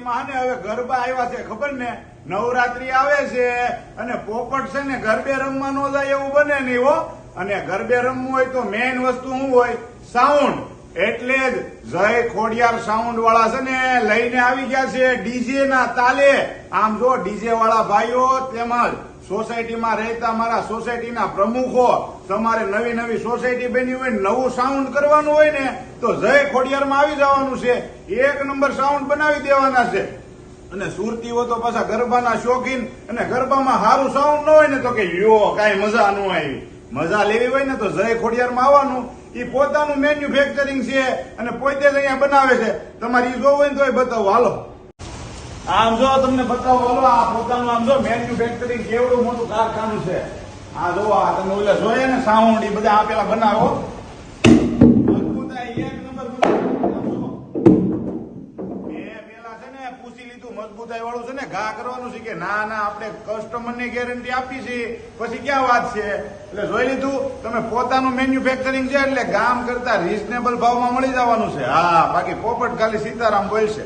સોસાયટીમાં ને હવે ગરબા આવ્યા છે ખબર ને, નવરાત્રી આવે છે અને પોપટ છે ને ગરબે રમવા ન જાય એવું બને નહીં હો. અને ગરબે રમવું હોય તો મેઇન વસ્તુ શું હોય? સાઉન્ડ. એટલે જ જય ખોડિયાર સાઉન્ડ વાળા છે ને લઈને આવી ગયા છે ડીજે ના તાલે. આમ જો ડીજે વાળા ભાઈઓ તેમજ સોસાયટીમાં રહેતા મારા સોસાયટીના પ્રમુખો, તમારે નવી નવી સોસાયટી બની હોય, નવું સાઉન્ડ કરવાનું હોય ને તો જય ખોડિયારમાં આવી જવાનું છે. 1 નંબર સાઉન્ડ બનાવી દેવાના છે. અને સુરતીઓ તો પાછા ગરબાના શોખીન, અને ગરબામાં સારું સાઉન્ડ ન હોય ને તો કે યો કાંઈ મજા ન આવી. મજા લેવી હોય ને તો જય ખોડિયારમાં આવવાનું. એ પોતાનું મેન્યુફેક્ચરિંગ છે અને પોતે જ અહીંયા બનાવે છે. તમારે એ જોવું હોય ને તોય બતાવો, હાલો. આમ જો તમને બતાવો, હાલો. આ પોતાનું આમ જો મેન્યુફેક્ચરિંગ કેવડું મોટું કારખાનું છે. આ જો આ તમે ઓલા જોઈએ ને સાઉન્ડ, એ બધા આપેલા બનાવો. મજબૂતાઈ 1 નંબર. પૂછી લીધું મજબૂતાઈ વાળું છે ને ઘા કરવાનું છે કે ના ના આપણે કસ્ટમર ની ગેરંટી આપી છે, પછી ક્યાં વાત છે. એટલે જોઈ લીધું તમે, પોતાનું મેન્યુફેક્ચરિંગ છે એટલે ગામ કરતા રીઝનેબલ ભાવમાં મળી જવાનું છે. હા, બાકી પોપટ ખાલી સીતારામ બોલશે.